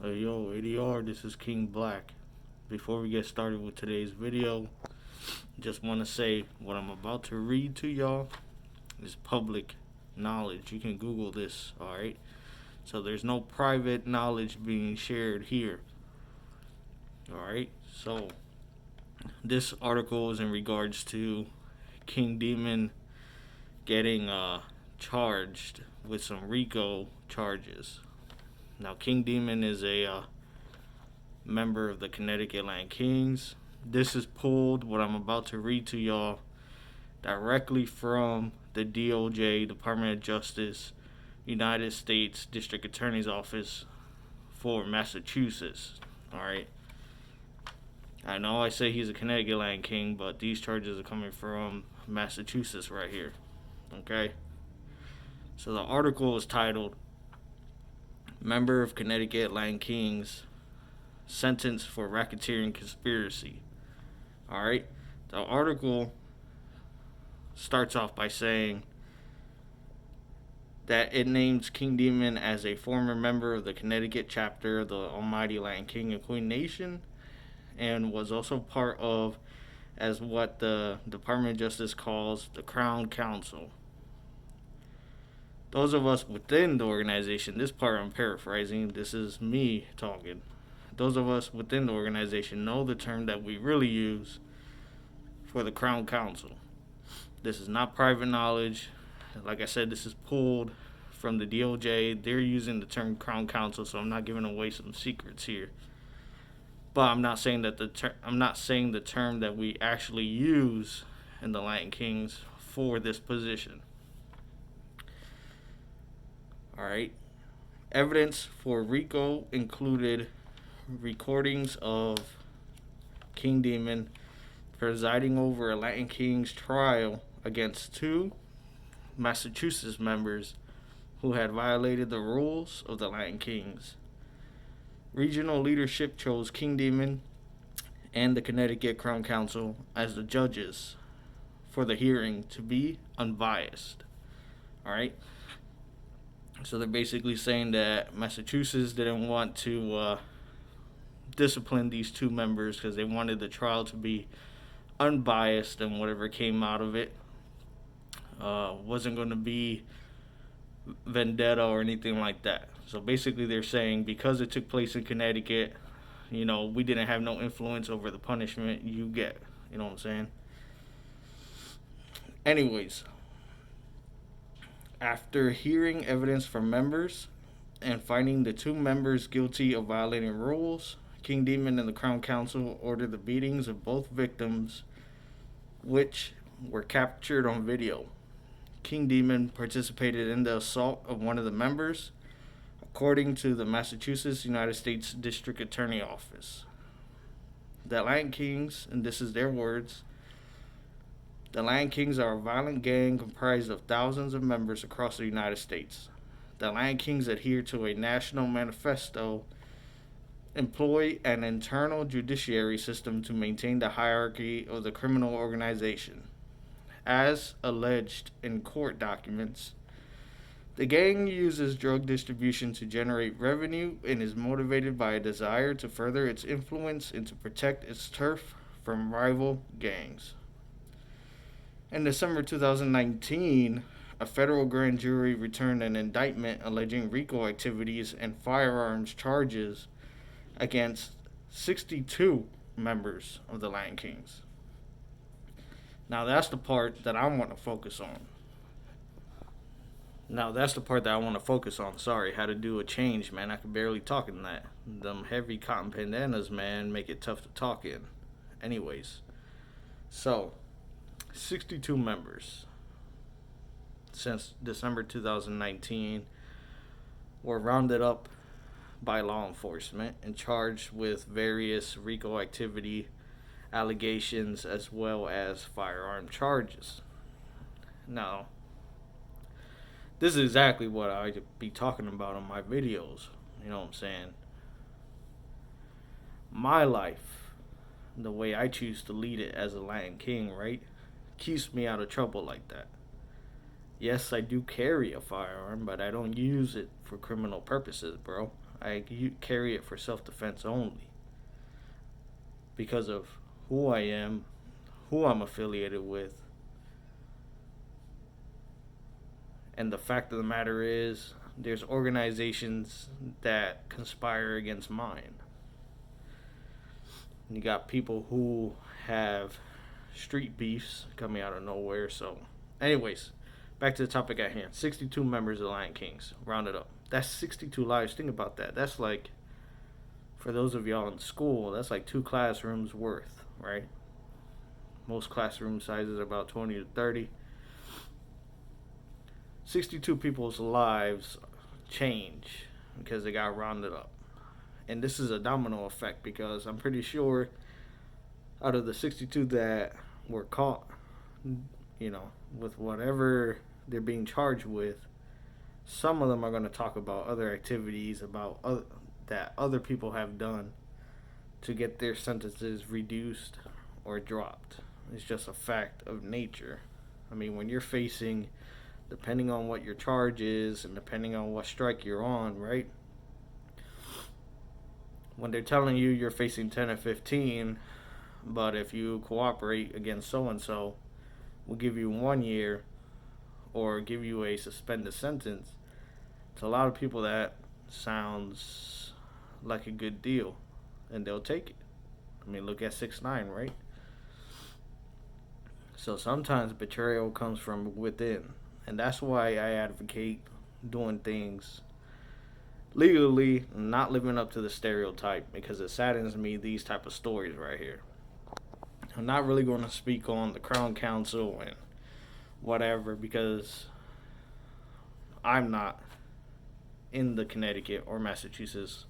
Hey yo, ADR, this is King Black. Before we get started with today's video, just want to say what I'm about to read to y'all is public knowledge. You can Google this, alright? So there's no private knowledge being shared here, alright? So this article is in regards to King Demon getting charged with some RICO charges. Now, King Demon is a member of the Connecticut Land Kings. This is pulled, what I'm about to read to y'all, directly from the DOJ, Department of Justice, United States District Attorney's Office for Massachusetts. Alright. I know I say he's a Connecticut Land King, but these charges are coming from Massachusetts right here. Okay? So the article is titled Member of Connecticut Land Kings Sentenced for Racketeering Conspiracy. Alright? The article starts off by saying that it names King Demon as a former member of the Connecticut chapter of the Almighty Land King and Queen Nation, and was also part of, as what the Department of Justice calls, the Crown Council. Those of us within the organization, this part I'm paraphrasing, this is me talking. Those of us within the organization know the term that we really use for the Crown Council. This is not private knowledge. Like I said, this is pulled from the DOJ. They're using the term Crown Council, so I'm not giving away some secrets here. But I'm not saying that the term that we actually use in the Latin Kings for this position. Alright. Evidence for RICO included recordings of King Demon presiding over a Latin King's trial against two Massachusetts members who had violated the rules of the Latin Kings. Regional leadership chose King Demon and the Connecticut Crown Council as the judges for the hearing to be unbiased. Alright? So they're basically saying that Massachusetts didn't want to discipline these two members because they wanted the trial to be unbiased, and whatever came out of it wasn't going to be vendetta or anything like that. So basically they're saying because it took place in Connecticut, we didn't have no influence over the punishment you get. You know what I'm saying? Anyways, after hearing evidence from members and finding the two members guilty of violating rules, King Demon and the Crown Council ordered the beatings of both victims, which were captured on video. King Demon participated in the assault of one of the members, according to the Massachusetts United States District Attorney Office. The Land Kings, and this is their words, the Land Kings are a violent gang comprised of thousands of members across the United States. The Land Kings adhere to a national manifesto, employ an internal judiciary system to maintain the hierarchy of the criminal organization. As alleged in court documents, the gang uses drug distribution to generate revenue and is motivated by a desire to further its influence and to protect its turf from rival gangs. In December 2019, a federal grand jury returned an indictment alleging RICO activities and firearms charges against 62 members of the Latin Kings. Now that's the part that I want to focus on. Sorry, had to do a change, man. I could barely talk in that. Them heavy cotton bandanas, man, make it tough to talk in. Anyways, so 62 members since December 2019 were rounded up by law enforcement and charged with various RICO activity allegations as well as firearm charges. Now, this is exactly what I be talking about on my videos. You know what I'm saying? My life, the way I choose to lead it as a Latin King, right, keeps me out of trouble like that. Yes, I do carry a firearm, but I don't use it for criminal purposes, bro. carry it for self-defense only because of who I am, who I'm affiliated with, and the fact of the matter is there's organizations that conspire against mine. You got people who have street beefs coming out of nowhere. So, anyways, back to the topic at hand. 62 members of the Lion Kings, rounded up. That's 62 lives. Think about that. That's like, for those of y'all in school, that's like 2 classrooms worth, right? Most classroom sizes are about 20 to 30. 62 people's lives change because they got rounded up. And this is a domino effect because I'm pretty sure out of the 62 that were caught, with whatever they're being charged with, some of them are going to talk about other activities that other people have done to get their sentences reduced or dropped. It's just a fact of nature. I mean, when you're facing, depending on what your charge is and depending on what strike you're on, right? When they're telling you you're facing 10 or 15, but if you cooperate against so-and-so, we'll give you 1 year or give you a suspended sentence. To a lot of people, that sounds like a good deal, and they'll take it. I mean, look at 6ix9ine, right? So sometimes betrayal comes from within, and that's why I advocate doing things legally, not living up to the stereotype, because it saddens me, these type of stories right here. I'm not really going to speak on the Crown Council and whatever because I'm not in the Connecticut or Massachusetts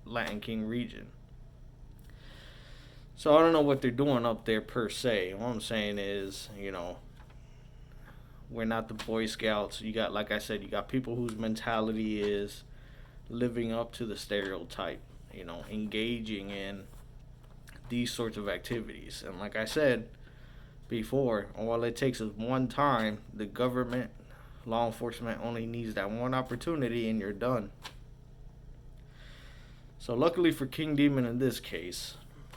Latin King region. So I don't know what they're doing up there per se. What I'm saying is, we're not the Boy Scouts. You got, like I said, you got people whose mentality is living up to the stereotype, engaging in these sorts of activities. And like I said before, all it takes is one time. The government, law enforcement only needs that one opportunity and you're done. So luckily for King Demon in this case,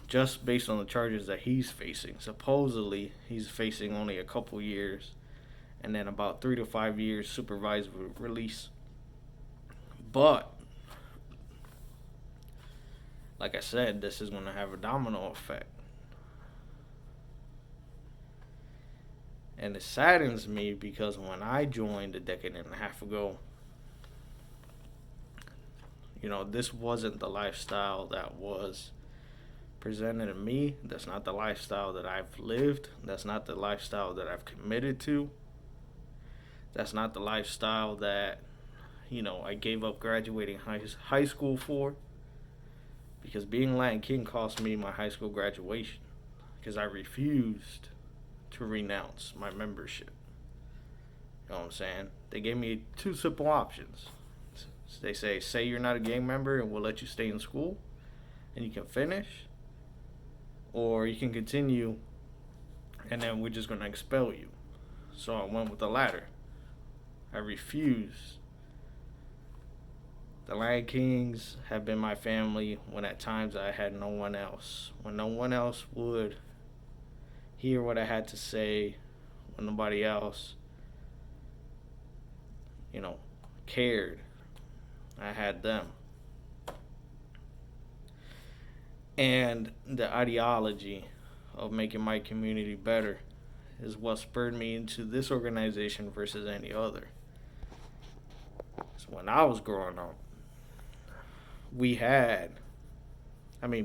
just based on the charges that he's facing, supposedly he's facing only a couple years and then about 3 to 5 years supervised release. But like I said, this is going to have a domino effect. And it saddens me because when I joined a decade and a half ago, this wasn't the lifestyle that was presented to me. That's not the lifestyle that I've lived. That's not the lifestyle that I've committed to. That's not the lifestyle that, I gave up graduating high school for. Because being Latin King cost me my high school graduation. Because I refused to renounce my membership. You know what I'm saying? They gave me 2 simple options. They say you're not a gang member and we'll let you stay in school and you can finish. Or you can continue and then we're just going to expel you. So I went with the latter. I refused. The Lion Kings have been my family when at times I had no one else. When no one else would hear what I had to say. When nobody else, cared. I had them. And the ideology of making my community better is what spurred me into this organization versus any other. So when I was growing up, we had,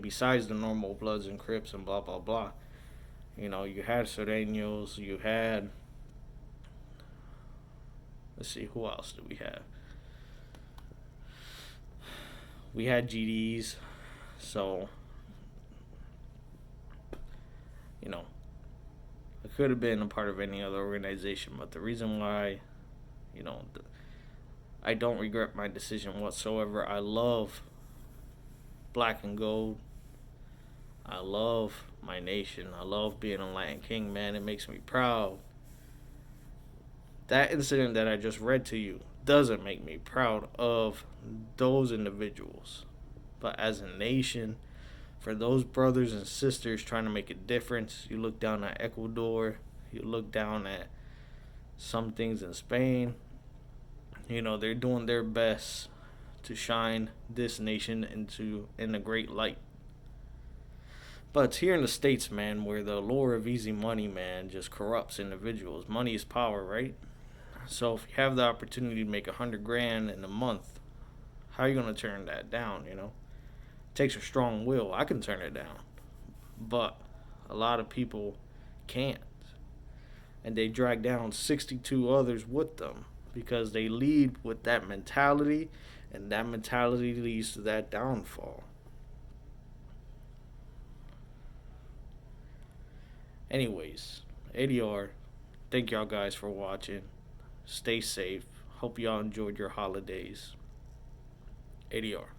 besides the normal Bloods and Crips and blah, blah, blah, you had Serenios, you had, let's see, who else do we have? We had GDs, so, I could have been a part of any other organization, but the reason why, I don't regret my decision whatsoever. I love black and gold. I love my nation. I love being a Latin King, man. It makes me proud. That incident that I just read to you, doesn't make me proud of those individuals. But as a nation, for those brothers and sisters trying to make a difference, you look down at Ecuador, you look down at some things in Spain, they're doing their best to shine this nation in a great light. But it's here in the States, man, where the allure of easy money, man, just corrupts individuals. Money is power, right? So if you have the opportunity to make 100 grand in a month, how are you gonna turn that down? It takes a strong will. I can turn it down, but a lot of people can't, and they drag down 62 others with them because they lead with that mentality, and that mentality leads to that downfall. Anyways, ADR, thank y'all guys for watching. Stay safe. Hope y'all enjoyed your holidays. ADR.